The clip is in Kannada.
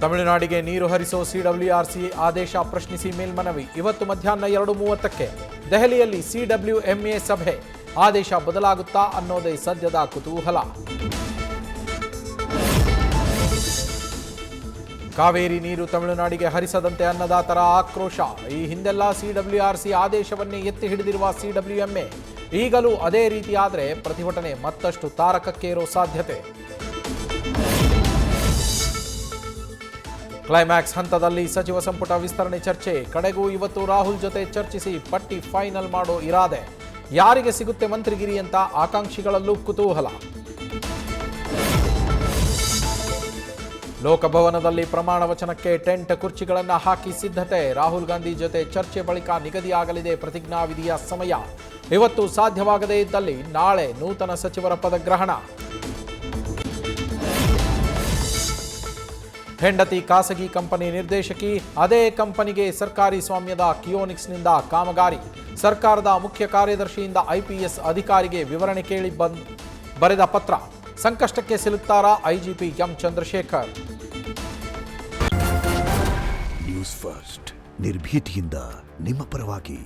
ತಮಿಳುನಾಡಿಗೆ ನೀರು ಹರಿಸೋ ಸಿಡಬ್ಲ್ಯೂಆರ್ಸಿ ಆದೇಶ ಪ್ರಶ್ನಿಸಿ ಮೇಲ್ಮನವಿ ಇವತ್ತು ಮಧ್ಯಾಹ್ನ 2:30ಕ್ಕೆ ದೆಹಲಿಯಲ್ಲಿ ಸಿಡಬ್ಲ್ಯೂಎಂಎ ಸಭೆ. ಆದೇಶ ಬದಲಾಗುತ್ತಾ ಅನ್ನೋದೇ ಸದ್ಯದ ಕುತೂಹಲ. ಕಾವೇರಿ ನೀರು ತಮಿಳುನಾಡಿಗೆ ಹರಿಸದಂತೆ ಅನ್ನದಾತರ ಆಕ್ರೋಶ. ಈ ಹಿಂದೆಲ್ಲ ಸಿಡಬ್ಲ್ಯೂಆರ್ಸಿ ಆದೇಶವನ್ನೇ ಎತ್ತಿ ಹಿಡಿದಿರುವ ಸಿಡಬ್ಲ್ಯೂಎಂಎ ಈಗಲೂ ಅದೇ ರೀತಿಯಾದರೆ ಪ್ರತಿಭಟನೆ ಮತ್ತಷ್ಟು ತಾರಕಕ್ಕೇರೋ ಸಾಧ್ಯತೆ. ಕ್ಲೈಮ್ಯಾಕ್ಸ್ ಹಂತದಲ್ಲಿ ಸಚಿವ ಸಂಪುಟ ವಿಸ್ತರಣೆ ಚರ್ಚೆ. ಕಡೆಗೂ ಇವತ್ತು ರಾಹುಲ್ ಜೊತೆ ಚರ್ಚಿಸಿ ಪಟ್ಟಿ ಫೈನಲ್ ಮಾಡೋ ಇರಾದೆ. ಯಾರಿಗೆ ಸಿಗುತ್ತೆ ಮಂತ್ರಿಗಿರಿ ಅಂತ ಆಕಾಂಕ್ಷಿಗಳಲ್ಲೂ ಕುತೂಹಲ. ಲೋಕಭವನದಲ್ಲಿ ಪ್ರಮಾಣ ವಚನಕ್ಕೆ ಟೆಂಟ್ ಕುರ್ಚಿಗಳನ್ನು ಹಾಕಿ ಸಿದ್ಧತೆ. ರಾಹುಲ್ ಗಾಂಧಿ ಜೊತೆ ಚರ್ಚೆ ಬಳಿಕ ನಿಗದಿಯಾಗಲಿದೆ ಪ್ರತಿಜ್ಞಾವಿಧಿಯ ಸಮಯ. ಇವತ್ತು ಸಾಧ್ಯವಾಗದೇ ಇದ್ದಲ್ಲಿ ನಾಳೆ ನೂತನ ಸಚಿವರ ಪದಗ್ರಹಣ. ಹೆಂಡತಿ ಖಾಸಗಿ ಕಂಪನಿ ನಿರ್ದೇಶಕಿ, ಅದೇ ಕಂಪನಿಗೆ ಸರ್ಕಾರಿ ಸ್ವಾಮ್ಯದ ಕಿಯೋನಿಕ್ಸ್ನಿಂದ ಕಾಮಗಾರಿ. ಸರ್ಕಾರದ ಮುಖ್ಯ ಕಾರ್ಯದರ್ಶಿಯಿಂದ ಐಪಿಎಸ್ ಅಧಿಕಾರಿಗೆ ವಿವರಣೆ ಕೇಳಿ ಬರೆದ ಪತ್ರ. ಸಂಕಷ್ಟಕ್ಕೆ ಸಿಲುಕ್ತಾರಾ IGP M Chandrashekar. News first ನಿರ್ಭೀತಿಯಿಂದ ನಿಮ್ಮ ಪರವಾಗಿ.